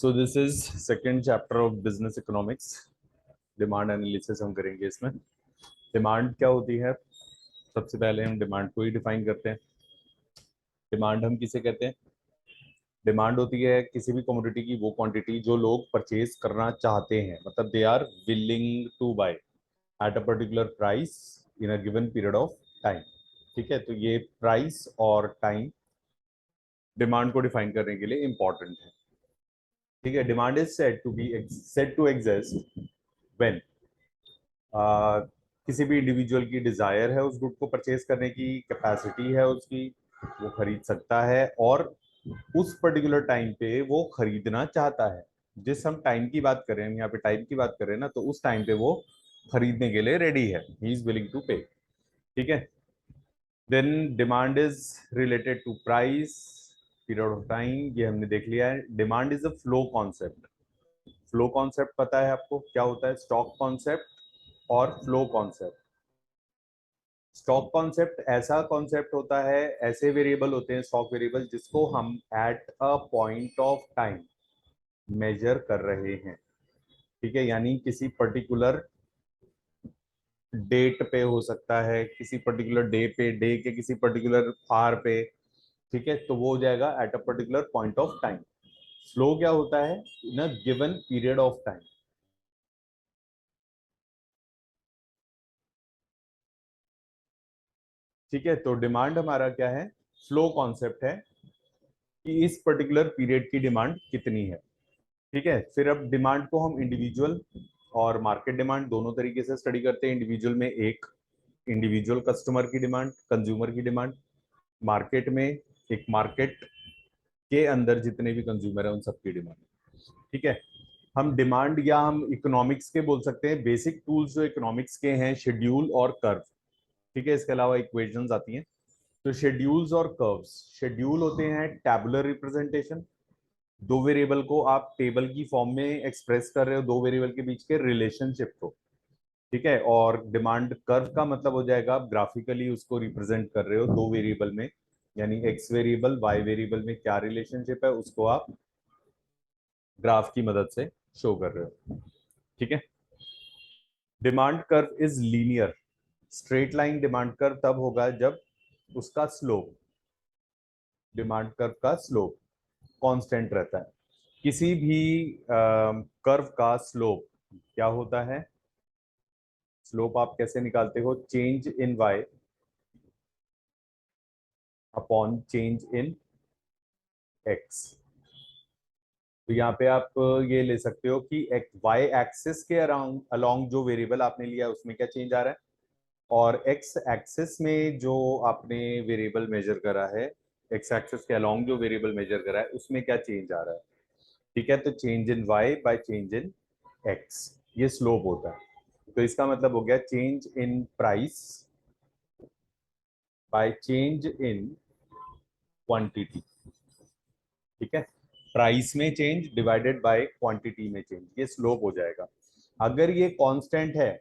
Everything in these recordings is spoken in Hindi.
So this is second chapter of business economics. Demand analysis हम करेंगे इसमें। डिमांड क्या होती है? सबसे पहले हम डिमांड को ही डिफाइन करते हैं। डिमांड हम किसे कहते हैं? डिमांड होती है किसी भी कमोडिटी की वो क्वांटिटी जो लोग परचेज करना चाहते हैं, मतलब they are willing to buy at a particular price in a given period of time. ठीक है, तो ये प्राइस और टाइम डिमांड को डिफाइन करने के लिए इंपॉर्टेंट है। ठीक है, demand is said to exist when किसी भी इंडिविजुअल की डिजायर है उस गुड को परचेज करने की, कैपेसिटी है उसकी, वो खरीद सकता है और उस पर्टिकुलर टाइम पे वो खरीदना चाहता है। जिस हम टाइम की बात कर रहे हैं, यहाँ पे टाइम की बात कर रहे हैं ना, तो उस टाइम पे वो खरीदने के लिए रेडी है, he is willing to pay. ठीक है, then demand is related to price, period of time, ये हमने देख लिया है। Demand is a flow concept. Flow concept पता है आपको क्या होता है? स्टॉक कॉन्सेप्ट और फ्लो कॉन्सेप्ट। स्टॉक कॉन्सेप्ट ऐसा कॉन्सेप्ट होता है, ऐसे वेरिएबल होते हैं स्टॉक वेरिएबल जिसको हम at a point of time measure कर रहे हैं। ठीक है, यानी किसी पर्टिकुलर डेट पे हो सकता है, किसी पर्टिकुलर डे पे, डे के किसी पर्टिकुलर आर पे। ठीक है, तो वो हो जाएगा at a particular point of time. Flow क्या होता है? In a given period of time. ठीक है, तो डिमांड हमारा क्या है? फ्लो कॉन्सेप्ट है कि इस पर्टिकुलर पीरियड की डिमांड कितनी है। ठीक है, फिर अब डिमांड को हम इंडिविजुअल और मार्केट डिमांड दोनों तरीके से स्टडी करते हैं। इंडिविजुअल में एक इंडिविजुअल कस्टमर की डिमांड, कंज्यूमर की डिमांड। मार्केट में एक मार्केट के अंदर जितने भी कंज्यूमर है उन सबकी डिमांड। ठीक है, हम डिमांड या हम इकोनॉमिक्स के बोल सकते हैं। बेसिक टूल्स जो इकोनॉमिक्स के हैं, शेड्यूल और कर्व। ठीक है, इसके अलावा इक्वेशंस आती हैं। तो शेड्यूल्स और कर्व्स, शेड्यूल होते हैं टैबुलर रिप्रेजेंटेशन। दो वेरिएबल को आप टेबल की फॉर्म में एक्सप्रेस कर रहे हो, दो वेरिएबल के बीच के रिलेशनशिप को। ठीक है, और डिमांड कर्व का मतलब हो जाएगा आप ग्राफिकली उसको रिप्रेजेंट कर रहे हो दो वेरिएबल में, यानी एक्स वेरिएबल वाई वेरिएबल में क्या रिलेशनशिप है उसको आप ग्राफ की मदद से शो कर रहे हो। ठीक है, demand curve is linear. Straight line demand curve तब होगा जब उसका स्लोप, डिमांड कर्व का स्लोप कांस्टेंट रहता है। किसी भी कर्व का स्लोप क्या होता है? स्लोप आप कैसे निकालते हो? Change in y upon change in x. तो यहाँ पे आप ये ले सकते हो कि वाई एक्सिस के अराउंड अलोंग जो वेरिएबल आपने लिया है उसमें क्या चेंज आ रहा है, और एक्स एक्सिस में जो आपने वेरिएबल मेजर करा है, एक्स एक्सिस के अलोंग जो वेरिएबल मेजर करा है उसमें क्या चेंज आ रहा है। ठीक है, तो change in y by change in x, ये स्लोप होता है। तो इसका मतलब हो गया change in price by change in quantity. ठीक है, प्राइस में चेंज डिवाइडेड बाय क्वांटिटी में चेंज, ये स्लोप हो जाएगा। अगर ये कांस्टेंट है,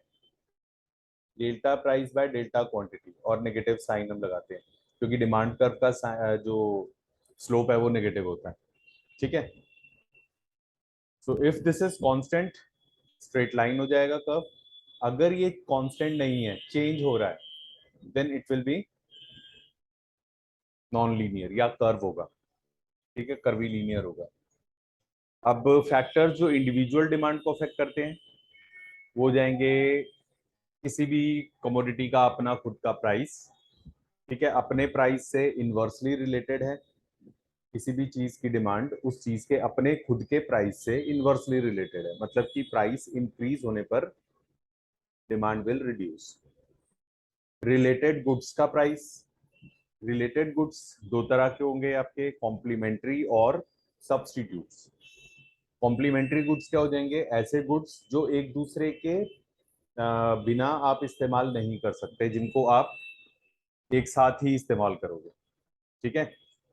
delta price by delta quantity, और नेगेटिव साइन हम लगाते हैं क्योंकि डिमांड कर्व का जो स्लोप है वो नेगेटिव होता है। ठीक है, so if this is constant, straight line हो जाएगा कर्व। अगर ये कांस्टेंट नहीं है, चेंज हो रहा है, then it will be non linear या कर्व होगा। ठीक है, कर्वी लीनियर होगा। अब फैक्टर्स जो इंडिविजुअल डिमांड को अफेक्ट करते हैं वो हो जाएंगे किसी भी कमोडिटी का अपना खुद का प्राइस। ठीक है, अपने प्राइस से इनवर्सली रिलेटेड है। किसी भी चीज की डिमांड उस चीज के अपने खुद के प्राइस से इनवर्सली रिलेटेड है, मतलब कि प्राइस इंक्रीज होने पर demand will reduce. Related goods का प्राइस, रिलेटेड गुड्स दो तरह के होंगे आपके, कॉम्प्लीमेंट्री और सब्स्टिट्यूट्स। कॉम्प्लीमेंट्री गुड्स क्या हो जाएंगे? ऐसे गुड्स जो एक दूसरे के बिना आप इस्तेमाल नहीं कर सकते, जिनको आप एक साथ ही इस्तेमाल करोगे। ठीक है,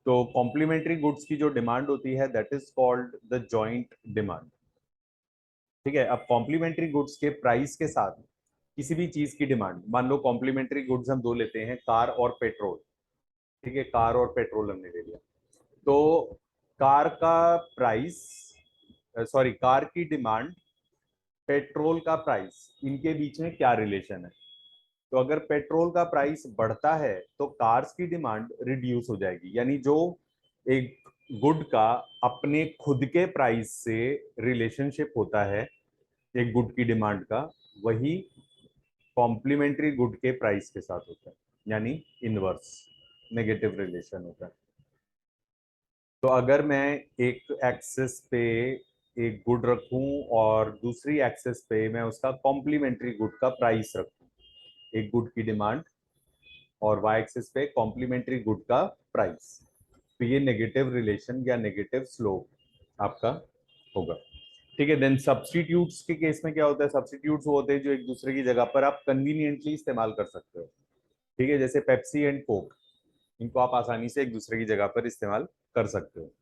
तो कॉम्प्लीमेंट्री गुड्स की जो डिमांड होती है that is called the joint demand. ठीक है, अब कॉम्प्लीमेंट्री गुड्स के प्राइस के साथ किसी भी चीज की डिमांड, मान लो कॉम्प्लीमेंट्री गुड्स हम दो लेते हैं, कार और पेट्रोल। ठीक है, कार और पेट्रोल हमने ले लिया, तो कार का प्राइस सॉरी कार की डिमांड, पेट्रोल का प्राइस, इनके बीच में क्या रिलेशन है? तो अगर पेट्रोल का प्राइस बढ़ता है तो कार्स की डिमांड रिड्यूस हो जाएगी, यानी जो एक गुड का अपने खुद के प्राइस से रिलेशनशिप होता है एक गुड की डिमांड का, वही कॉम्प्लीमेंट्री गुड के प्राइस के साथ होता है, यानी इनवर्स नेगेटिव रिलेशन होता है। तो अगर मैं एक एक्सेस पे एक गुड रखूं और दूसरी एक्सेस पे मैं उसका कॉम्प्लीमेंट्री गुड का प्राइस रखूं, एक गुड की डिमांड और वाई एक्सिस पे कॉम्प्लीमेंट्री गुड का प्राइस, तो ये नेगेटिव रिलेशन या नेगेटिव स्लोप आपका होगा। ठीक है, देन सब्स्टिट्यूट्स के केस में क्या होता है? सब्स्टिट्यूट्स वो होते हैं जो एक दूसरे की जगह पर आप कन्वीनियंटली इस्तेमाल कर सकते हो। ठीक है, जैसे पेप्सी एंड कोक, इनको आप आसानी से एक दूसरे की जगह पर इस्तेमाल कर सकते हो।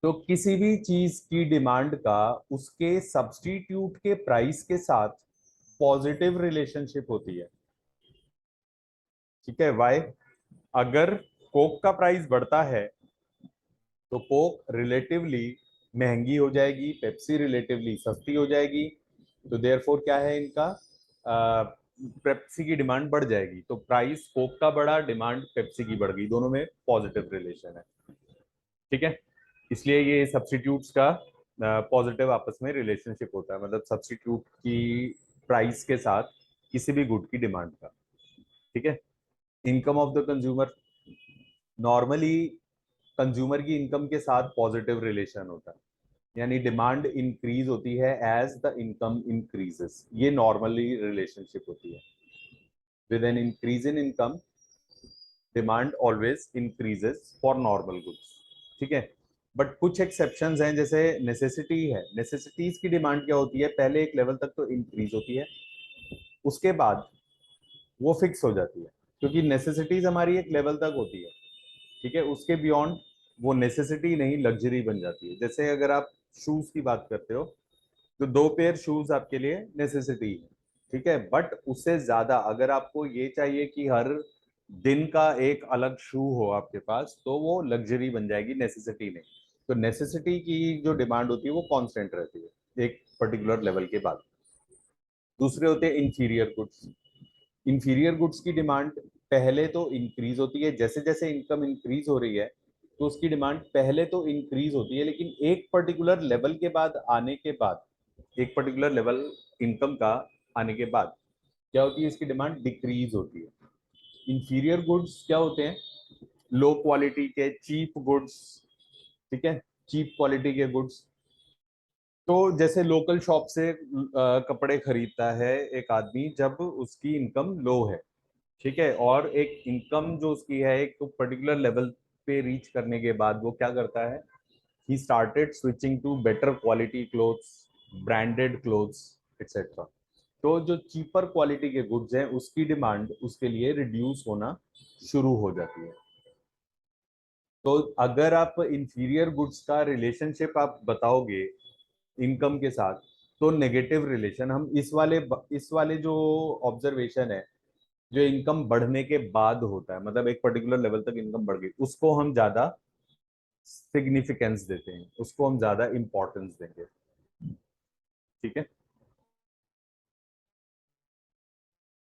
तो किसी भी चीज की डिमांड का उसके सब्स्टिट्यूट के प्राइस के साथ पॉजिटिव रिलेशनशिप होती है। ठीक है, वाई? अगर कोक का प्राइस बढ़ता है तो कोक रिलेटिवली महंगी हो जाएगी, पेप्सी रिलेटिवली सस्ती हो जाएगी, तो देयरफॉर क्या है इनका, पेप्सी की डिमांड बढ़ जाएगी, तो प्राइस कोक का बढ़ा, डिमांड पेप्सी की बढ़ गई, दोनों में पॉजिटिव रिलेशन है। ठीक है, इसलिए ये सब्स्टिट्यूट्स का पॉजिटिव आपस में रिलेशनशिप होता है, मतलब सब्स्टिट्यूट की प्राइस के साथ किसी भी गुड की डिमांड का। ठीक है, income of the consumer, normally consumer की इनकम के साथ पॉजिटिव रिलेशन होता है, यानी डिमांड इंक्रीज होती है एज द इनकम इंक्रीजेस, ये नॉर्मली रिलेशनशिप होती है। With an increase in income demand always increases for normal goods. ठीक है, बट कुछ एक्सेप्शंस हैं, जैसे नेसेसिटी है, नेसेसिटीज की डिमांड क्या होती है, पहले एक लेवल तक तो इंक्रीज होती है, उसके बाद वो फिक्स हो जाती है, क्योंकि नेसेसिटीज हमारी एक लेवल तक होती है। ठीक है, उसके बियॉन्ड वो नेसेसिटी नहीं लग्जरी बन जाती है। जैसे अगर आप शूज की बात करते हो तो 2 पेयर शूज आपके लिए नेसेसिटी है। ठीक है, बट उससे ज्यादा अगर आपको ये चाहिए कि हर दिन का एक अलग शू हो आपके पास, तो वो लग्जरी बन जाएगी, नेसेसिटी नहीं। तो नेसेसिटी की जो डिमांड होती है वो कांस्टेंट रहती है एक पर्टिकुलर लेवल के बाद। दूसरे होते हैं इंफीरियर गुड्स। इंफीरियर गुड्स की डिमांड पहले तो इंक्रीज होती है, जैसे जैसे इनकम इंक्रीज हो रही है तो उसकी डिमांड पहले तो इंक्रीज होती है, लेकिन एक पर्टिकुलर लेवल के बाद आने के बाद, एक पर्टिकुलर लेवल इनकम का आने के बाद क्या होती है, इसकी डिमांड डिक्रीज होती है। इंफीरियर गुड्स क्या होते हैं? लो क्वालिटी के चीप गुड्स। ठीक है, चीप क्वालिटी के गुड्स, तो जैसे लोकल शॉप से कपड़े खरीदता है एक आदमी जब उसकी इनकम लो है। ठीक है, और एक इनकम जो उसकी है एक पर्टिकुलर लेवल पे रीच करने के बाद वो क्या करता है, he started switching to better quality clothes, branded clothes etcetera. तो जो चीपर क्वालिटी के गुड्स हैं उसकी डिमांड उसके लिए रिड्यूस होना शुरू हो जाती है। तो अगर आप इंफीरियर गुड्स का रिलेशनशिप आप बताओगे इनकम के साथ, तो नेगेटिव रिलेशन हम इस वाले जो ऑब्जर्वेशन है, जो इनकम बढ़ने के बाद होता है, मतलब एक पर्टिकुलर लेवल तक इनकम बढ़ गई, उसको हम ज्यादा सिग्निफिकेंस देते हैं, उसको हम ज्यादा इंपॉर्टेंस देंगे। ठीक है,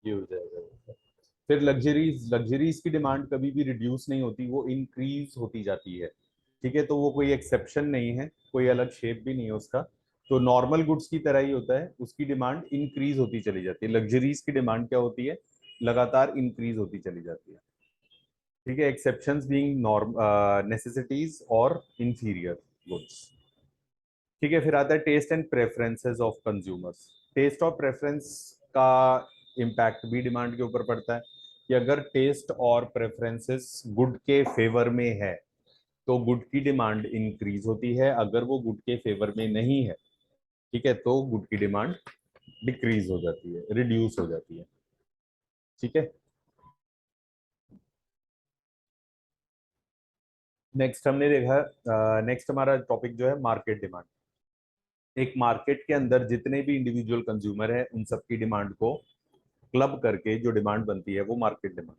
ये हो जाएगा। फिर लग्जरीज, लग्जरीज की डिमांड कभी भी रिड्यूस नहीं होती, वो इंक्रीज होती जाती है। ठीक है, तो वो कोई एक्सेप्शन नहीं है, कोई अलग शेप भी नहीं है उसका। तो नॉर्मल गुड्स की तरह ही होता है, उसकी डिमांड इंक्रीज होती चली जाती है। लग्जरीज की डिमांड क्या होती है? लगातार इंक्रीज होती चली जाती है। ठीक है, एक्सेप्शंस बीइंग नॉर्म नेसेसिटीज और इंफीरियर गुड्स। ठीक है, फिर आता है taste and preferences of consumers. Taste और प्रेफरेंस का इम्पैक्ट भी डिमांड के ऊपर पड़ता है, कि अगर टेस्ट और प्रेफरेंसेस गुड के फेवर में है तो गुड की डिमांड इंक्रीज होती है, अगर वो गुड के फेवर में नहीं है, ठीक है, तो गुड की डिमांड डिक्रीज हो जाती है, रिड्यूस हो जाती है। ठीक है, नेक्स्ट हमने देखा, नेक्स्ट हमारा टॉपिक जो है मार्केट डिमांड। एक मार्केट के अंदर जितने भी इंडिविजुअल कंज्यूमर है उन सबकी डिमांड को क्लब करके जो डिमांड बनती है वो market demand.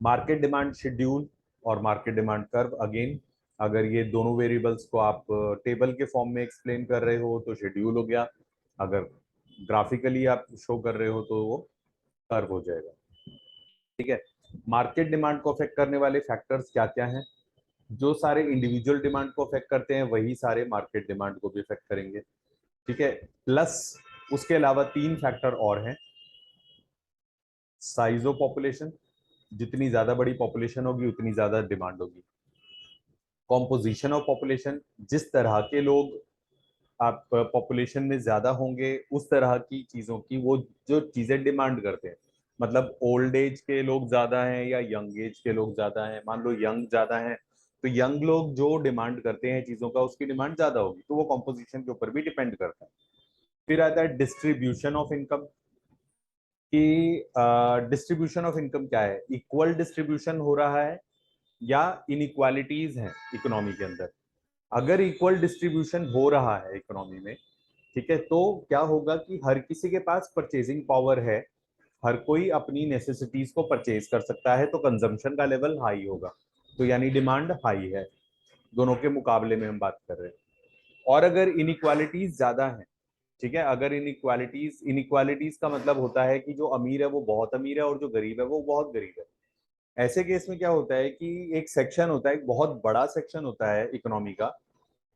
Market demand schedule और मार्केट डिमांड कर्व अगेन अगर ये दोनों वेरिएबल्स को आप टेबल के फॉर्म में एक्सप्लेन कर रहे हो तो शेड्यूल हो गया, अगर ग्राफिकली आप शो कर रहे हो तो वो कर्व हो जाएगा। ठीक है, मार्केट डिमांड को अफेक्ट करने वाले फैक्टर्स क्या क्या हैं? जो सारे इंडिविजुअल डिमांड को अफेक्ट करते हैं वही सारे मार्केट डिमांड को भी अफेक्ट करेंगे। ठीक है, प्लस उसके अलावा तीन फैक्टर और हैं। साइज ऑफ पॉपुलेशन, जितनी ज्यादा बड़ी पॉपुलेशन होगी उतनी ज्यादा डिमांड होगी। कॉम्पोजिशन ऑफ पॉपुलेशन, जिस तरह के लोग आप पॉपुलेशन में ज्यादा होंगे उस तरह की चीजों की वो जो चीजें डिमांड करते हैं। मतलब ओल्ड एज के लोग ज्यादा हैं या यंग एज के लोग ज्यादा हैं, मान लो यंग ज्यादा हैं तो यंग लोग जो डिमांड करते हैं चीजों का उसकी डिमांड ज्यादा होगी, तो वो कॉम्पोजिशन के ऊपर भी डिपेंड करता है। फिर आता है डिस्ट्रीब्यूशन ऑफ इनकम, कि डिस्ट्रीब्यूशन ऑफ इनकम क्या है, इक्वल डिस्ट्रीब्यूशन हो रहा है या इनइक्वालिटीज हैं इकोनॉमी के अंदर। अगर इक्वल डिस्ट्रीब्यूशन हो रहा है इकोनॉमी में, ठीक है, तो क्या होगा कि हर किसी के पास परचेजिंग पावर है, हर कोई अपनी नेसेसिटीज को परचेज कर सकता है, तो कंजम्पशन का लेवल हाई होगा, तो यानी डिमांड हाई है। दोनों के मुकाबले में हम बात कर रहे हैं। और अगर इनइक्वालिटीज ज्यादा है, ठीक है, अगर इनइक्वालिटीज का मतलब होता है कि जो अमीर है वो बहुत अमीर है और जो गरीब है वो बहुत गरीब है। ऐसे केस में क्या होता है कि एक सेक्शन होता है, एक बहुत बड़ा सेक्शन होता है इकोनॉमी का,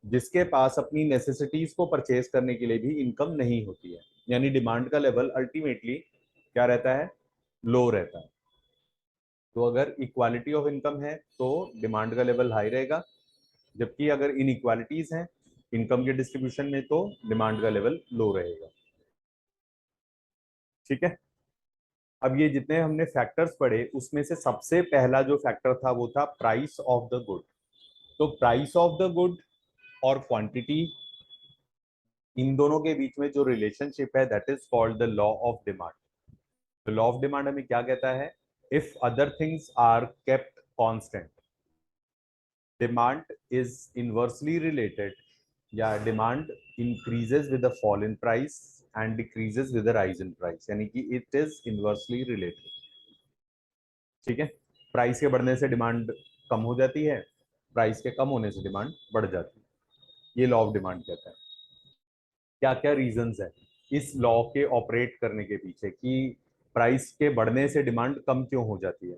जिसके पास अपनी नेसेसिटीज को परचेज करने के लिए भी इनकम नहीं होती है, यानी डिमांड का लेवल अल्टीमेटली क्या रहता है, लो रहता है। तो अगर इक्वालिटी ऑफ इनकम है तो डिमांड का लेवल हाई रहेगा, जबकि अगर इनइक्वालिटीज हैं इनकम के डिस्ट्रीब्यूशन में तो डिमांड का लेवल लो रहेगा। ठीक है, अब ये जितने हमने फैक्टर्स पढ़े उसमें से सबसे पहला जो फैक्टर था वो था प्राइस ऑफ द गुड। तो प्राइस ऑफ द गुड और क्वांटिटी, इन दोनों के बीच में जो रिलेशनशिप है that is called the law of demand. तो लॉ ऑफ डिमांड हमें क्या कहता है, if other things are kept constant, demand is inversely related, या demand increases with the fall in price and decreases with the rise in price, यानी कि इट इज इनवर्सली रिलेटेड। ठीक है, प्राइस के बढ़ने से डिमांड कम हो जाती है, प्राइस के कम होने से डिमांड बढ़ जाती है। ये लॉ ऑफ डिमांड कहता है। क्या क्या रीजंस है इस लॉ के ऑपरेट करने के पीछे कि प्राइस के बढ़ने से डिमांड कम क्यों हो जाती है?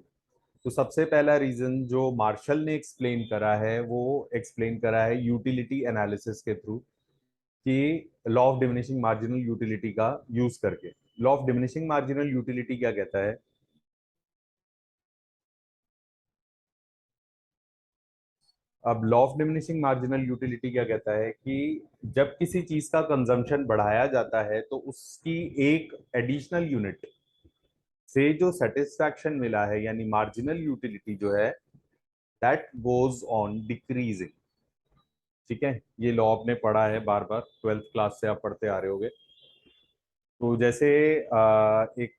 तो सबसे पहला रीजन जो मार्शल ने एक्सप्लेन करा है वो एक्सप्लेन करा है यूटिलिटी एनालिसिस के थ्रू, कि law of diminishing marginal utility का यूज करके। Law of diminishing marginal utility क्या कहता है, अब law of diminishing marginal utility क्या कहता है कि जब किसी चीज का कंजम्पशन बढ़ाया जाता है तो उसकी एक एडिशनल यूनिट से जो सेटिस्फैक्शन मिला है, यानी मार्जिनल यूटिलिटी जो है, दैट गोज ऑन डिक्रीजिंग। ठीक है, ये लॉ आपने पढ़ा है बार बार, 12th क्लास से आप पढ़ते आ रहे होगे। तो जैसे एक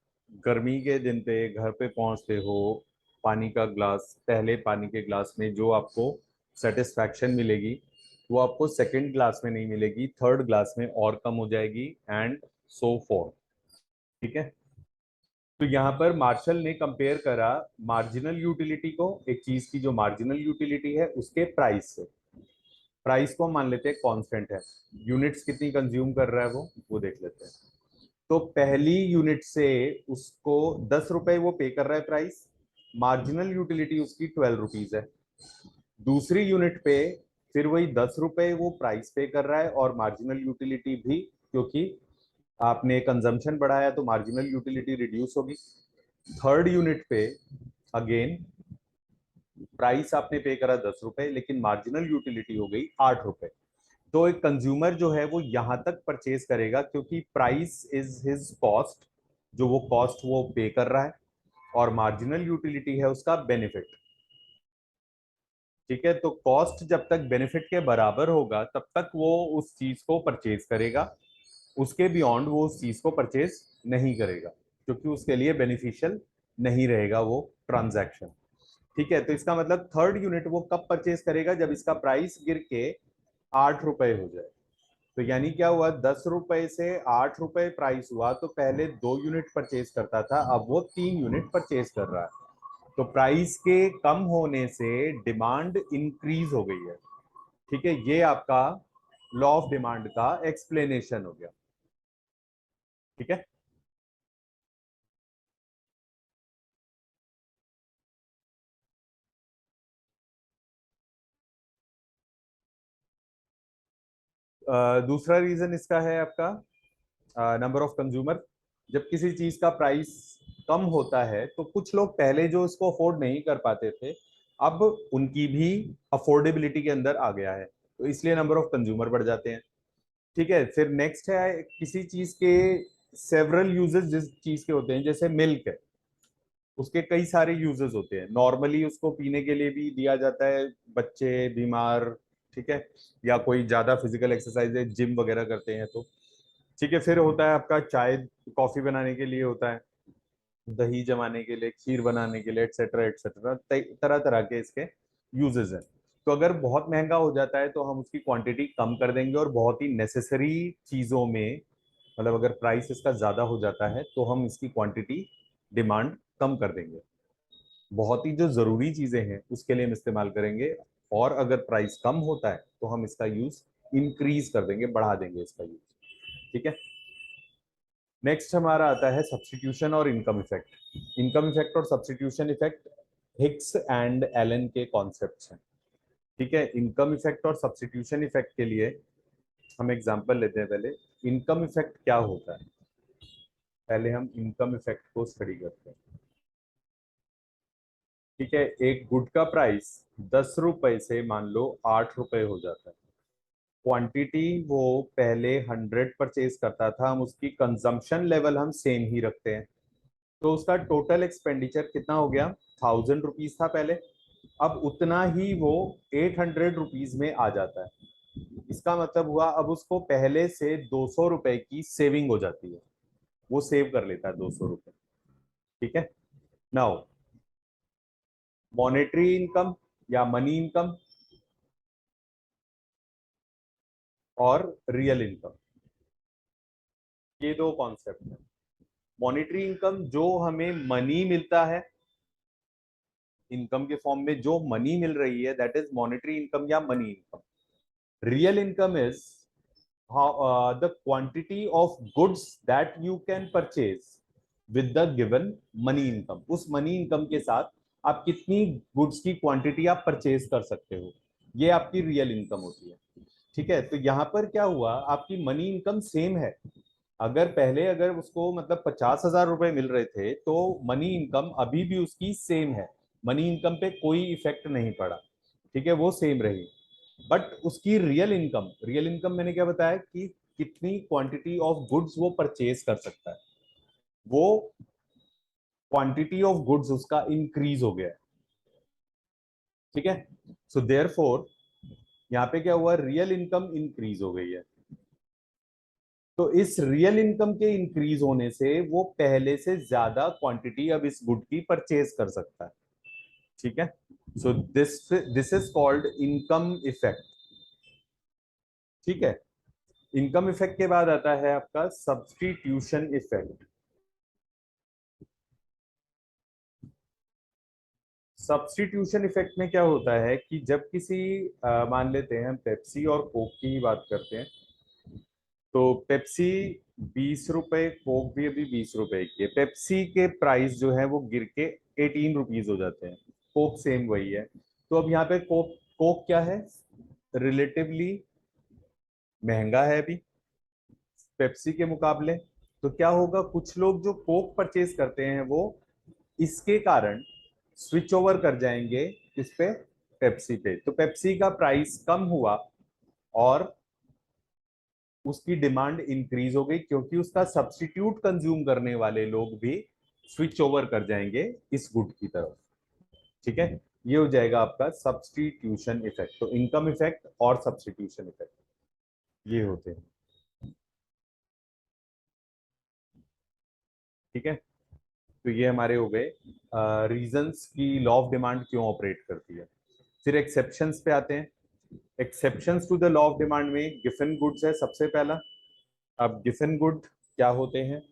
गर्मी के दिन पे घर पे पहुंचते हो, पानी का ग्लास, पहले पानी के ग्लास में जो आपको सेटिस्फैक्शन मिलेगी वो आपको सेकंड ग्लास में नहीं मिलेगी, थर्ड ग्लास में और कम हो जाएगी, एंड सो फॉर। ठीक है, तो यहाँ पर मार्शल ने कंपेयर करा मार्जिनल यूटिलिटी को, एक चीज की जो मार्जिनल यूटिलिटी है उसके प्राइस से। प्राइस को मान लेते हैं कांस्टेंट है, यूनिट्स कितनी कंज्यूम कर रहा है वो देख लेते हैं। तो पहली यूनिट से उसको 10 रुपए वो पे कर रहा है प्राइस, मार्जिनल यूटिलिटी उसकी 12 रुपीज है। दूसरी यूनिट पे फिर वही 10 रुपए वो प्राइस पे कर रहा है और मार्जिनल यूटिलिटी भी, क्योंकि आपने कंजम्पशन बढ़ाया तो मार्जिनल यूटिलिटी रिड्यूस होगी। थर्ड यूनिट पे अगेन प्राइस आपने पे करा 10 रुपए, लेकिन मार्जिनल यूटिलिटी हो गई 8 रुपए। तो एक कंज्यूमर जो है वो यहां तक परचेज करेगा क्योंकि प्राइस इज हिज कॉस्ट, जो वो कॉस्ट वो पे कर रहा है, और मार्जिनल यूटिलिटी है उसका बेनिफिट। ठीक है, तो कॉस्ट जब तक बेनिफिट के बराबर होगा तब तक वो उस चीज को परचेज करेगा, उसके बियॉन्ड वो उस चीज को परचेज नहीं करेगा क्योंकि उसके लिए बेनिफिशियल नहीं रहेगा वो ट्रांजैक्शन। ठीक है, तो इसका मतलब थर्ड यूनिट वो कब परचेज करेगा, जब इसका प्राइस गिर के 8 रुपए हो जाए। तो यानी क्या हुआ, 10 रुपए से 8 रुपए प्राइस हुआ, तो पहले 2 यूनिट परचेज करता था, अब वो 3 यूनिट परचेज कर रहा है। तो प्राइस के कम होने से डिमांड इंक्रीज हो गई है। ठीक है, ये आपका लॉ ऑफ डिमांड का एक्सप्लेनेशन हो गया। ठीक है, दूसरा रीजन इसका है आपका नंबर ऑफ कंज्यूमर। जब किसी चीज का प्राइस कम होता है तो कुछ लोग पहले जो इसको अफोर्ड नहीं कर पाते थे, अब उनकी भी अफोर्डेबिलिटी के अंदर आ गया है, तो इसलिए नंबर ऑफ कंज्यूमर बढ़ जाते हैं। ठीक है, फिर नेक्स्ट है किसी चीज के सेवरल यूजेस जिस चीज के होते हैं, जैसे मिल्क है, उसके कई सारे यूजेस होते हैं। नॉर्मली उसको पीने के लिए भी दिया जाता है, बच्चे, बीमार, ठीक है, या कोई ज्यादा फिजिकल एक्सरसाइज है, जिम वगैरह करते हैं तो। ठीक है, फिर होता है आपका चाय, कॉफी बनाने के लिए होता है, दही जमाने के लिए, खीर बनाने के लिए, एटसेट्रा एटसेट्रा, तरह तरह के इसके यूजेस हैं। तो अगर बहुत महंगा हो जाता है तो हम उसकी क्वांटिटी कम कर देंगे, और बहुत ही नेसेसरी चीजों में, मतलब अगर प्राइस इसका ज्यादा हो जाता है तो हम इसकी क्वांटिटी, डिमांड कम कर देंगे। बहुत ही जो जरूरी चीजें हैं उसके लिए हम इस्तेमाल करेंगे, और अगर प्राइस कम होता है तो हम इसका यूज इंक्रीज कर देंगे, बढ़ा देंगे इसका यूज। ठीक है, नेक्स्ट हमारा आता है सब्स्टिट्यूशन और इनकम इफेक्ट। इनकम इफेक्ट और substitution effect Hicks and Allen के कॉन्सेप्ट्स हैं। ठीक है, इनकम इफेक्ट और सब्स्टिट्यूशन इफेक्ट के लिए हम एग्जांपल लेते हैं। पहले इनकम इफेक्ट क्या होता है, पहले हम इनकम इफेक्ट को स्टडी करते हैं। ठीक है, एक गुड का प्राइस 10 रुपए से मान लो 8 रुपए हो जाता है। क्वांटिटी वो पहले 100 परचेज करता था, हम उसकी कंजम्पशन लेवल हम सेम ही रखते हैं, तो उसका टोटल एक्सपेंडिचर कितना हो गया, 1000 रुपीज था पहले, अब उतना ही वो 800 रुपीज में आ जाता है। इसका मतलब हुआ अब उसको पहले से 200 रुपए की सेविंग हो जाती है, वो सेव कर लेता है 200 रुपए। ठीक है, नाउ मॉनेटरी इनकम या मनी इनकम और रियल इनकम, ये दो कॉन्सेप्ट है। मॉनेटरी इनकम जो हमें मनी मिलता है, इनकम के फॉर्म में जो मनी मिल रही है, दैट इज मॉनेटरी इनकम या money income. Real income is the quantity of goods that you can purchase with the given money income। उस मनी इनकम के साथ आप कितनी गुड्स की क्वांटिटी आप परचेज कर सकते हो, ये आपकी रियल इनकम होती है। ठीक है, तो यहाँ पर क्या हुआ, आपकी मनी इनकम सेम है। अगर पहले अगर उसको मतलब 50,000 रुपए मिल रहे थे, तो मनी इनकम अभी भी उसकी सेम है, मनी इनकम पे कोई इफेक्ट नहीं पड़ा। ठीक है, वो सेम रही। बट उसकी रियल इनकम, रियल इनकम मैंने क्या बताया कि कितनी क्वांटिटी ऑफ गुड्स वो परचेज कर सकता है, वो क्वांटिटी ऑफ गुड्स उसका इंक्रीज हो गया है। ठीक है, सो देयरफॉर यहाँ पे क्या हुआ, रियल इनकम इंक्रीज हो गई है। तो इस रियल इनकम के इंक्रीज होने से वो पहले से ज्यादा क्वांटिटी अब इस गुड की परचेज कर सकता है। ठीक है, so this this is called income effect. ठीक है, इनकम इफेक्ट के बाद आता है आपका सब्स्टिट्यूशन इफेक्ट। सब्स्टिट्यूशन इफेक्ट में क्या होता है कि जब किसी मान लेते हैं हम पेप्सी और कोक की ही बात करते हैं, तो पेप्सी 20 रुपए, कोक भी अभी 20 रुपए की है। पेप्सी के प्राइस जो है वो गिर के 18 रुपीज हो जाते हैं, कोक सेम वही है। तो अब यहाँ पे कोक, कोक क्या है, रिलेटिवली महंगा है अभी पेप्सी के मुकाबले। तो क्या होगा, कुछ लोग जो कोक परचेज करते हैं वो इसके कारण स्विच ओवर कर जाएंगे इस पे, पेप्सी पे। तो पेप्सी का प्राइस कम हुआ और उसकी डिमांड इंक्रीज हो गई, क्योंकि उसका सब्स्टिट्यूट कंज्यूम करने वाले लोग भी स्विच ओवर कर जाएंगे इस गुड की तरफ। ठीक है, ये हो जाएगा आपका सब्स्टिट्यूशन इफेक्ट। तो इनकम इफेक्ट और सब्स्टिट्यूशन इफेक्ट ये होते हैं। ठीक है, तो ये हमारे हो गए रीजंस की लॉ ऑफ डिमांड क्यों ऑपरेट करती है। फिर एक्सेप्शंस पे आते हैं। Exceptions to the law of demand में गिवन गुड्स है सबसे पहला। अब गिवन गुड क्या होते हैं,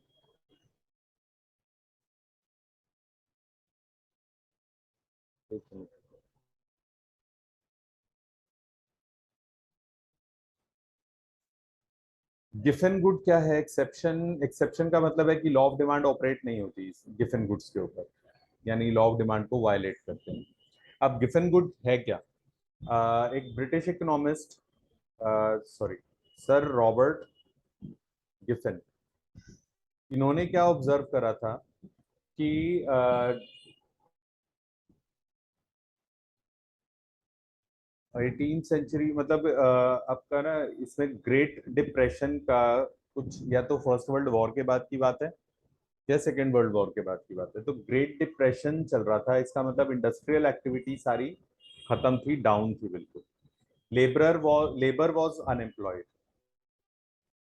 गिफन गुड क्या है? एक्सेप्शन। एक्सेप्शन का मतलब है कि लॉ ऑफ डिमांड ऑपरेट नहीं होती गिफन गुड्स के ऊपर, यानी लॉ ऑफ डिमांड को वायलेट करते हैं। अब गिफन गुड है क्या? एक British economist, sorry, sir Robert Giffen, इन्होंने क्या ऑब्जर्व करा था कि 18th सेंचुरी, मतलब आपका ना, इसमें ग्रेट डिप्रेशन का कुछ, या तो फर्स्ट वर्ल्ड वॉर के बाद की बात है या सेकेंड वर्ल्ड वॉर के बाद की बात है। तो ग्रेट डिप्रेशन चल रहा था, इसका मतलब इंडस्ट्रियल एक्टिविटी सारी खत्म थी, डाउन थी बिल्कुल। Labour was unemployed.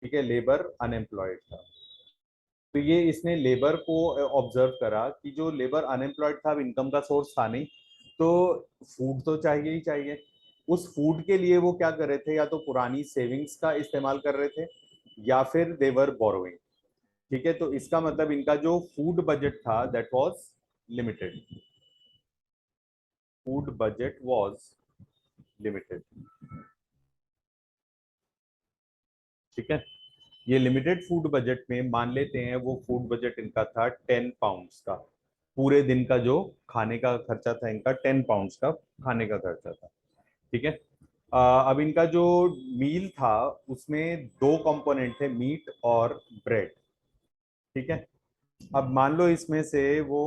ठीक है, लेबर अनएम्प्लॉयड था। तो ये इसने लेबर को ऑब्जर्व करा कि जो लेबर अनएम्प्लॉयड था, अब इनकम का सोर्स था नहीं, तो फूड तो चाहिए ही चाहिए। उस फूड के लिए वो क्या कर रहे थे? या तो पुरानी सेविंग्स का इस्तेमाल कर रहे थे, या फिर देवर बोरोइंग। ठीक है, तो इसका मतलब इनका जो फूड बजट था that was limited. Food budget was limited. ठीक है, ये लिमिटेड फूड बजट में मान लेते हैं वो फूड बजट इनका था 10 पाउंड्स का। पूरे दिन का जो खाने का खर्चा था इनका 10 पाउंड्स का खाने का खर्चा था। ठीक है। अब इनका जो मील था उसमें दो कंपोनेंट थे, मीट और ब्रेड। ठीक है। अब मान लो इसमें से वो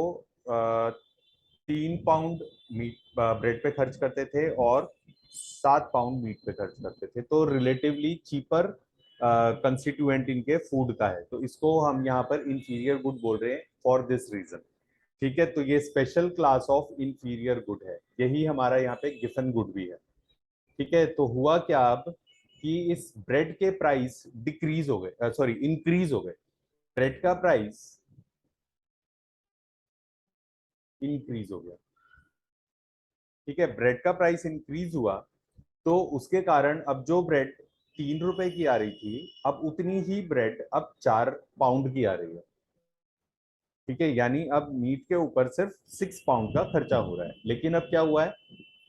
3 पाउंड मीट ब्रेड पे खर्च करते थे और 7 पाउंड मीट पे खर्च करते थे, तो रिलेटिवली चीपर कंस्टिट्यूएंट इनके फूड का है, तो इसको हम यहाँ पर इंफीरियर गुड बोल रहे हैं फॉर दिस रीजन। ठीक है, तो ये special class of inferior good है, यही हमारा यहाँ पे गिफन गुड भी है। ठीक है, तो हुआ क्या अब कि इस ब्रेड के प्राइस डिक्रीज हो गए, सॉरी इंक्रीज हो गए। ब्रेड का प्राइस इंक्रीज हो गया। ठीक है, ब्रेड का प्राइस इंक्रीज हुआ, तो उसके कारण अब जो ब्रेड 3 रुपए की आ रही थी, अब उतनी ही ब्रेड अब 4 पाउंड की आ रही है। ठीक है, यानी अब मीट के ऊपर सिर्फ 6 पाउंड का खर्चा हो रहा है, लेकिन अब क्या हुआ है?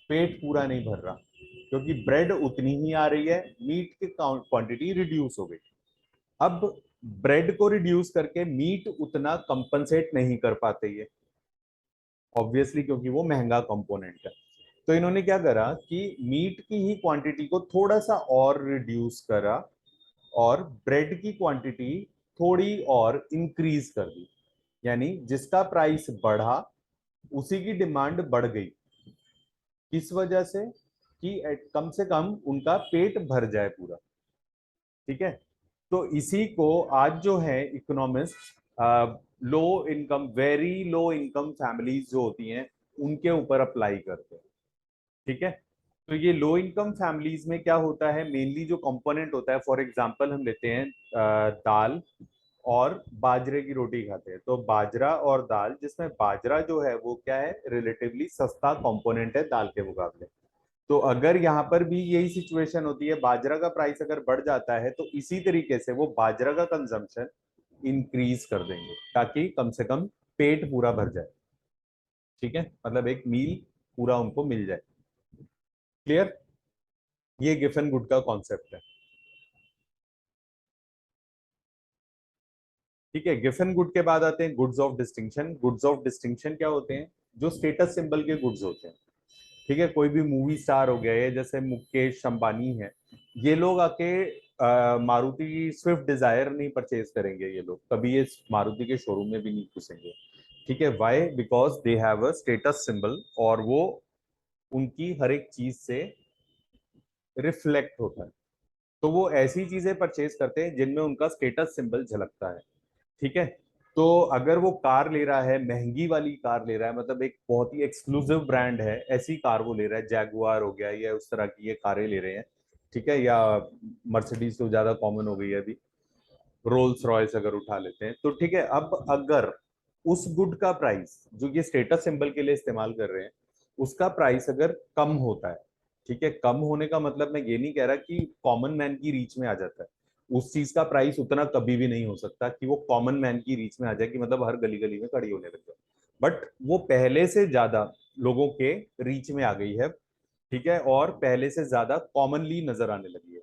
पेट पूरा नहीं भर रहा, क्योंकि ब्रेड उतनी ही आ रही है, मीट की क्वांटिटी रिड्यूस हो गई। अब ब्रेड को रिड्यूस करके मीट उतना कंपनसेट नहीं कर पाते ये, ऑब्वियसली, क्योंकि वो महंगा कंपोनेंट है। तो इन्होंने क्या करा कि मीट की ही क्वांटिटी को थोड़ा सा और रिड्यूस करा, और ब्रेड की क्वांटिटी थोड़ी और इंक्रीज कर दी। यानी जिसका प्राइस बढ़ा उसी की डिमांड बढ़ गई। किस वजह से? कि कम से कम उनका पेट भर जाए पूरा। ठीक है, तो इसी को आज जो है economist low income, very low income families जो होती हैं उनके ऊपर अप्लाई करते हैं। ठीक है, तो ये लो इनकम फैमिलीज में क्या होता है? मेनली जो कंपोनेंट होता है, फॉर एग्जांपल हम लेते हैं दाल और बाजरे की रोटी खाते हैं, तो बाजरा और दाल, जिसमें बाजरा जो है वो क्या है? रिलेटिवली सस्ता कंपोनेंट है दाल के मुकाबले। तो अगर यहाँ पर भी यही सिचुएशन होती है, बाजरा का प्राइस अगर बढ़ जाता है, तो इसी तरीके से वो बाजरा का कंजम्पशन इंक्रीज कर देंगे, ताकि कम से कम पेट पूरा भर जाए। ठीक है, मतलब एक मील पूरा उनको मिल जाए। क्लियर? ये गिफन गुड का कॉन्सेप्ट है। ठीक है, गिफन गुड के बाद आते हैं goods of distinction. Goods of distinction क्या होते हैं? जो स्टेटस सिंबल के गुड्स होते हैं। ठीक है, कोई भी मूवी स्टार हो गया है, जैसे मुकेश अंबानी है, ये लोग आके मारुति स्विफ्ट डिजायर नहीं परचेज करेंगे, ये लोग कभी ये मारुति के शोरूम में भी नहीं घुसेंगे। ठीक है, why? Because they have a status symbol, और वो उनकी हर एक चीज से रिफ्लेक्ट होता है। तो वो ऐसी चीजें परचेज करते हैं जिनमें उनका स्टेटस सिंबल झलकता है। ठीक है, तो अगर वो कार ले रहा है, महंगी वाली कार ले रहा है, मतलब एक बहुत ही एक्सक्लूसिव ब्रांड है, ऐसी कार वो ले रहा है, जैगुआर हो गया या उस तरह की ये कारें ले रहे हैं। ठीक है, या मर्सिडीज तो ज्यादा कॉमन हो गई है अभी, रोल्स रॉयस अगर उठा लेते हैं, तो ठीक है, अब अगर उस गुड का प्राइस जो ये स्टेटस सिंबल के लिए इस्तेमाल कर रहे हैं, उसका प्राइस अगर कम होता है, ठीक है, कम होने का मतलब मैं ये नहीं कह रहा कि कॉमन मैन की रीच में आ जाता है, उस चीज का प्राइस उतना कभी भी नहीं हो सकता कि वो कॉमन मैन की रीच में आ जाए, कि मतलब हर गली गली में खड़ी होने लग जाए, बट वो पहले से ज्यादा लोगों के रीच में आ गई है। ठीक है, और पहले से ज्यादा कॉमनली नजर आने लगी है।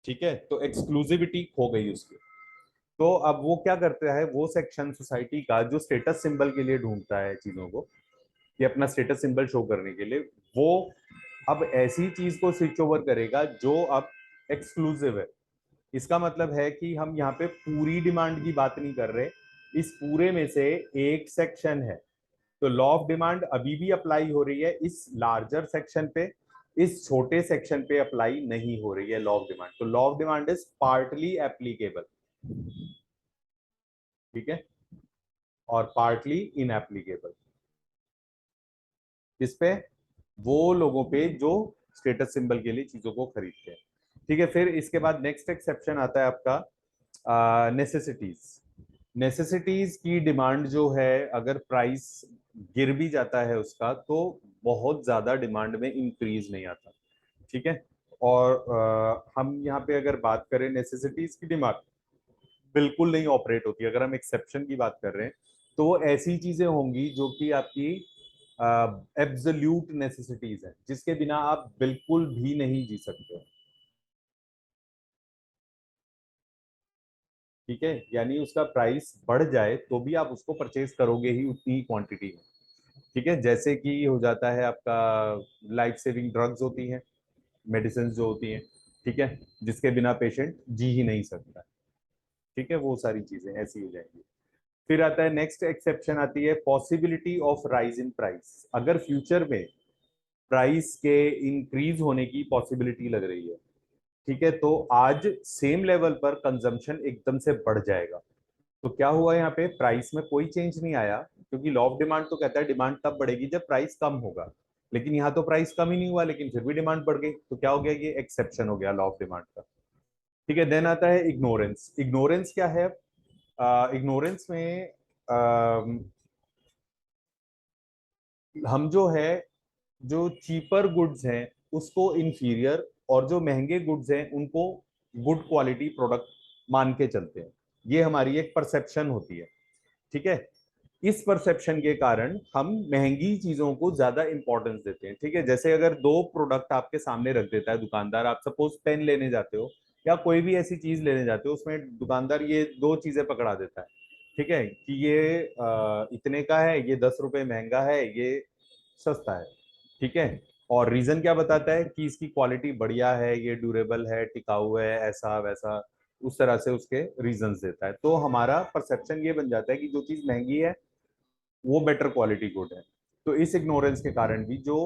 ठीक है, तो एक्सक्लूसिविटी खो गई उसकी। तो अब वो क्या करता है, वो सेक्शन सोसाइटी का जो स्टेटस सिंबल के लिए ढूंढता है चीजों को, कि अपना स्टेटस सिंबल शो करने के लिए, वो अब ऐसी चीज को स्विच ओवर करेगा जो अब एक्सक्लूसिव है। इसका मतलब है कि हम यहाँ पे पूरी डिमांड की बात नहीं कर रहे, इस पूरे में से एक सेक्शन है। तो लॉ ऑफ डिमांड अभी भी अप्लाई हो रही है इस लार्जर सेक्शन पे, इस छोटे सेक्शन पे अप्लाई नहीं हो रही है लॉ ऑफ डिमांड। तो law of demand is partly applicable, ठीक है, और पार्टली इनएप्लीकेबल। इस पे वो लोगों पे जो स्टेटस सिंबल के लिए चीजों को खरीदते हैं। ठीक है, फिर इसके बाद नेक्स्ट एक्सेप्शन आता है आपका नेसेसिटीज। नेसेसिटीज की डिमांड जो है, अगर प्राइस गिर भी जाता है उसका, तो बहुत ज्यादा डिमांड में इंक्रीज नहीं आता। ठीक है, और हम यहाँ पे अगर बात करें, नेसेसिटीज की डिमांड बिल्कुल नहीं ऑपरेट होती। अगर हम एक्सेप्शन की बात कर रहे हैं, तो वो ऐसी चीजें होंगी जो कि आपकी एब्सोल्यूट नेसेसिटीज है, जिसके बिना आप बिल्कुल भी नहीं जी सकते हो। ठीक है, यानी उसका प्राइस बढ़ जाए तो भी आप उसको परचेज करोगे ही उतनी ही क्वांटिटी में। ठीक है, जैसे कि हो जाता है आपका लाइफ सेविंग ड्रग्स होती हैं, मेडिसिन जो होती हैं, ठीक है, जिसके बिना पेशेंट जी ही नहीं सकता। ठीक है, वो सारी चीजें ऐसी हो जाएंगी। फिर आता है नेक्स्ट एक्सेप्शन आती है possibility of rise in price. अगर फ्यूचर में प्राइस के इंक्रीज होने की पॉसिबिलिटी लग रही है, ठीक है, तो आज सेम लेवल पर कंजम्पशन एकदम से बढ़ जाएगा। तो क्या हुआ, यहाँ पे प्राइस में कोई चेंज नहीं आया, क्योंकि लॉ ऑफ डिमांड तो कहता है डिमांड तब बढ़ेगी जब प्राइस कम होगा। लेकिन यहाँ तो प्राइस कम ही नहीं हुआ, लेकिन फिर भी डिमांड बढ़ गई, तो क्या हो गया, ये एक्सेप्शन हो गया लॉ ऑफ डिमांड का। ठीक है, देन आता है इग्नोरेंस। इग्नोरेंस क्या है, इग्नोरेंस में हम जो है, जो चीपर गुड्स हैं उसको इंफीरियर, और जो महंगे गुड्स हैं उनको गुड क्वालिटी प्रोडक्ट मान के चलते हैं। ये हमारी एक परसेप्शन होती है। ठीक है, इस परसेप्शन के कारण हम महंगी चीजों को ज्यादा इंपॉर्टेंस देते हैं। ठीक है, जैसे अगर दो प्रोडक्ट आपके सामने रख देता है दुकानदार, आप सपोज पेन लेने जाते हो या कोई भी ऐसी चीज लेने जाते हो, उसमें दुकानदार ये दो चीजें पकड़ा देता है। ठीक है, कि ये इतने का है, ये 10 रुपए महंगा है, ये सस्ता है। ठीक है, और रीजन क्या बताता है कि इसकी क्वालिटी बढ़िया है, ये ड्यूरेबल है, टिकाऊ है, ऐसा वैसा, उस तरह से उसके रीजंस देता है। तो हमारा परसेप्शन ये बन जाता है कि जो चीज महंगी है वो बेटर क्वालिटी गुड है। तो इस इग्नोरेंस के कारण भी जो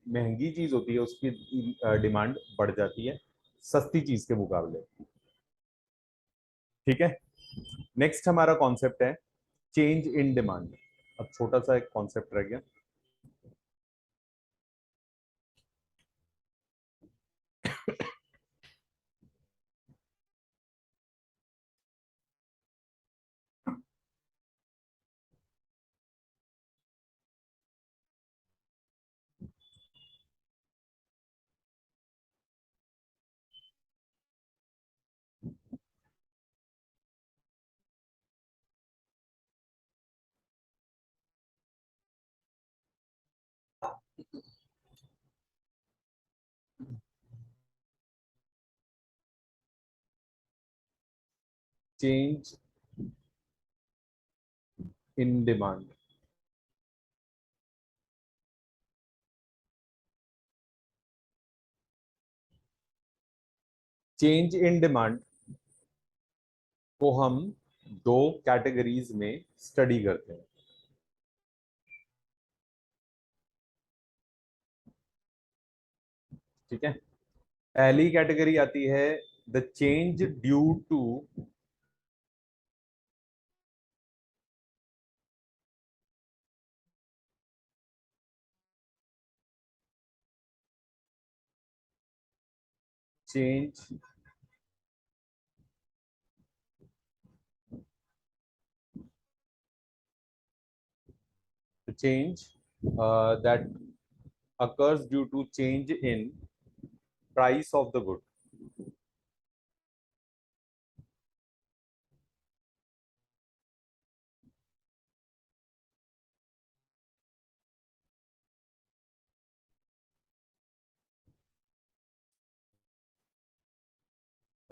महंगी चीज होती है उसकी डिमांड बढ़ जाती है सस्ती चीज के मुकाबले। ठीक है, नेक्स्ट हमारा कॉन्सेप्ट है चेंज इन डिमांड। अब छोटा सा एक कॉन्सेप्ट रह गया, change in demand. Change in demand को हम दो कैटेगरीज में स्टडी करते हैं। ठीक है, पहली कैटेगरी आती है the change due to change change that occurs due to change in price of the good.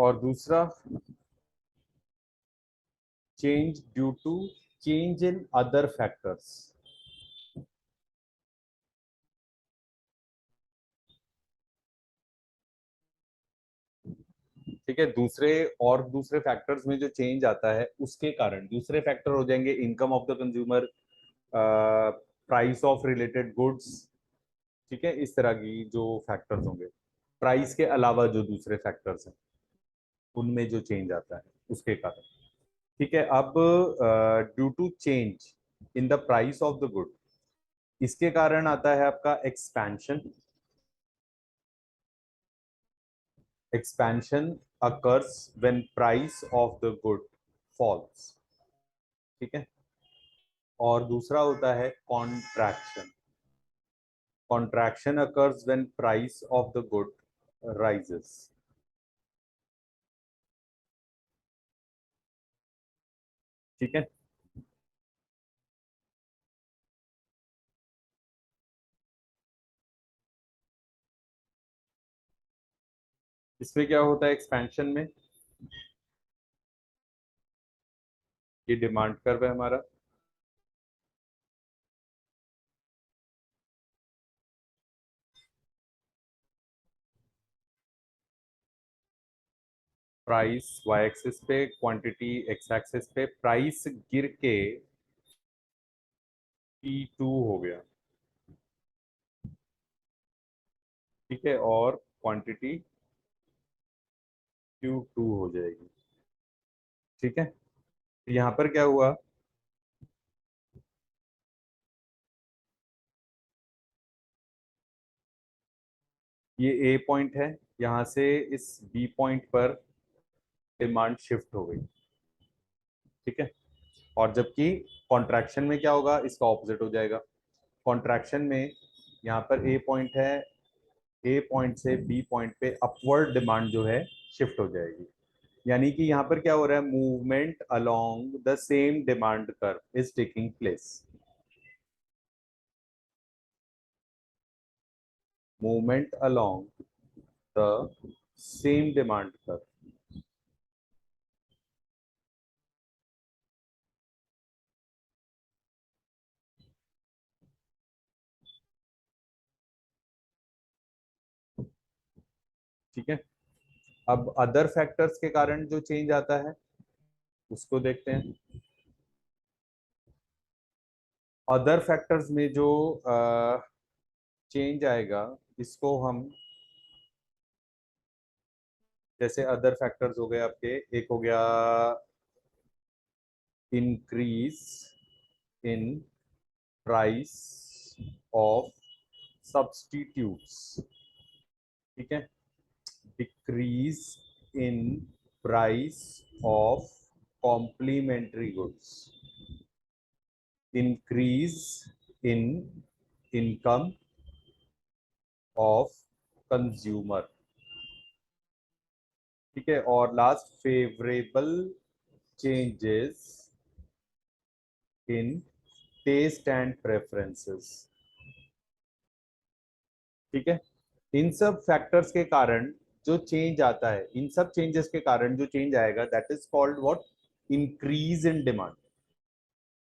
और दूसरा change due to change in other factors. ठीक है, दूसरे फैक्टर्स में जो चेंज आता है उसके कारण दूसरे फैक्टर हो जाएंगे income of the consumer, price of related goods. ठीक है, इस तरह की जो फैक्टर्स होंगे, प्राइस के अलावा जो दूसरे फैक्टर्स हैं उनमें जो चेंज आता है उसके कारण। ठीक है, अब due to change in the price of the good, इसके कारण आता है आपका expansion. Expansion occurs when price of the good falls। ठीक है, और दूसरा होता है contraction. Contraction occurs when price of the good rises। ठीक है, इसमें क्या होता है एक्सपेंशन में, ये डिमांड कर्व है हमारा। प्राइस वाई एक्सिस पे, क्वांटिटी एक्स एक्सिस पे, प्राइस गिर के P2 हो गया। ठीक है, और क्वांटिटी Q2 हो जाएगी। ठीक है, यहाँ पर क्या हुआ, ये ए पॉइंट है, यहाँ से इस बी पॉइंट पर डिमांड शिफ्ट हो गई। ठीक है, और जबकि कॉन्ट्रैक्शन में क्या होगा, इसका ऑपोजिट हो जाएगा। कॉन्ट्रैक्शन में यहाँ पर ए पॉइंट है, ए पॉइंट से बी पॉइंट पे अपवर्ड डिमांड जो है शिफ्ट हो जाएगी। यानी कि यहाँ पर क्या हो रहा है, movement along the same demand curve is taking place. Movement along the same demand curve. ठीक है, अब अदर फैक्टर्स के कारण जो चेंज आता है उसको देखते हैं। अदर फैक्टर्स में जो चेंज आएगा, इसको हम, जैसे अदर फैक्टर्स हो गए आपके, एक हो गया increase in price of substitutes. ठीक है, decrease in price of complementary goods, increase in income of consumer. ठीक है, और last favourable changes in taste and preferences. ठीक है, इन सब फैक्टर्स के कारण जो चेंज आता है, इन सब चेंजेस के कारण जो चेंज आएगा, that is called what, increase in demand.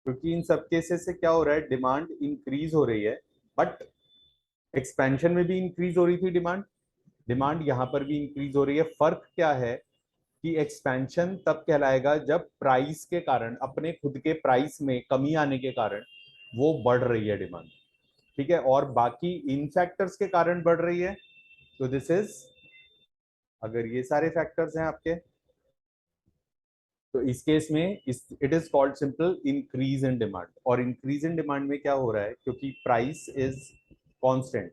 क्योंकि इन सब केसेस से क्या हो रहा है, डिमांड इंक्रीज हो रही है, बट एक्सपेंशन में भी इंक्रीज हो रही थी डिमांड, डिमांड यहाँ पर भी इंक्रीज हो रही है। फर्क क्या है कि एक्सपेंशन तब कहलाएगा जब प्राइस के कारण, अपने खुद के प्राइस में कमी आने के कारण वो बढ़ रही है डिमांड। ठीक है, और बाकी इन फैक्टर्स के कारण बढ़ रही है, तो दिस इज, अगर ये सारे फैक्टर्स हैं आपके, तो इस केस में it is called simple increase in demand. और इंक्रीज इन डिमांड में क्या हो रहा है, क्योंकि प्राइस इज कांस्टेंट।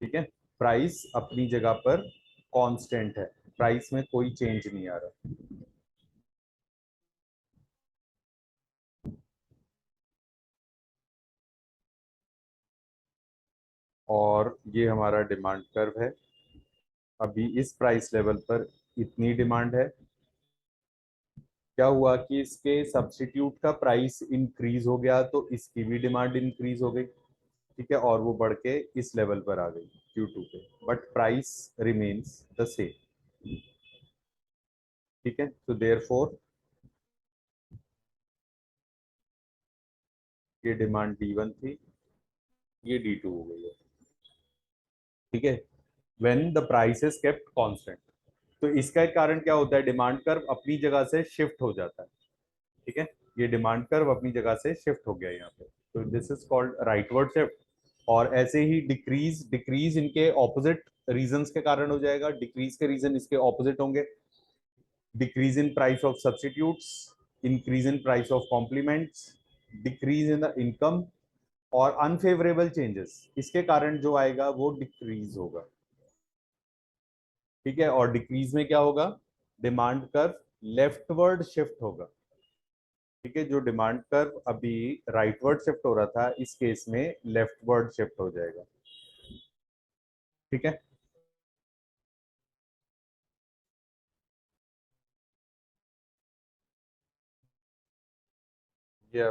ठीक है, प्राइस अपनी जगह पर कांस्टेंट है, प्राइस में कोई चेंज नहीं आ रहा। और ये हमारा डिमांड कर्व है, अभी इस प्राइस लेवल पर इतनी डिमांड है। क्या हुआ कि इसके सब्स्टिट्यूट का प्राइस इंक्रीज हो गया, तो इसकी भी डिमांड इंक्रीज हो गई। ठीक है, और वो बढ़ के इस लेवल पर आ गई Q2 पे, but price remains the same. ठीक है, तो देयरफॉर ये डिमांड D1 थी, ये D2 हो गई है। ठीक है, when the price is kept constant, तो इसका एक कारण क्या होता है, डिमांड कर्व अपनी जगह से शिफ्ट हो जाता है। ठीक है, ये डिमांड कर्व अपनी जगह से शिफ्ट हो गया यहाँ पे, तो this is called rightward shift. और ऐसे ही डिक्रीज, डिक्रीज इनके ऑपोजिट रीजंस के कारण हो जाएगा, डिक्रीज के रीजन इसके ऑपोजिट होंगे। Decrease in price of substitutes, increase in price of complements, decrease in the income, और अनफेवरेबल चेंजेस, इसके कारण जो आएगा वो डिक्रीज होगा। ठीक है, और डिक्रीज में क्या होगा, डिमांड कर्व लेफ्टवर्ड शिफ्ट होगा। ठीक है, जो डिमांड कर्व अभी राइटवर्ड शिफ्ट हो रहा था, इस केस में लेफ्टवर्ड शिफ्ट हो जाएगा। ठीक है, ये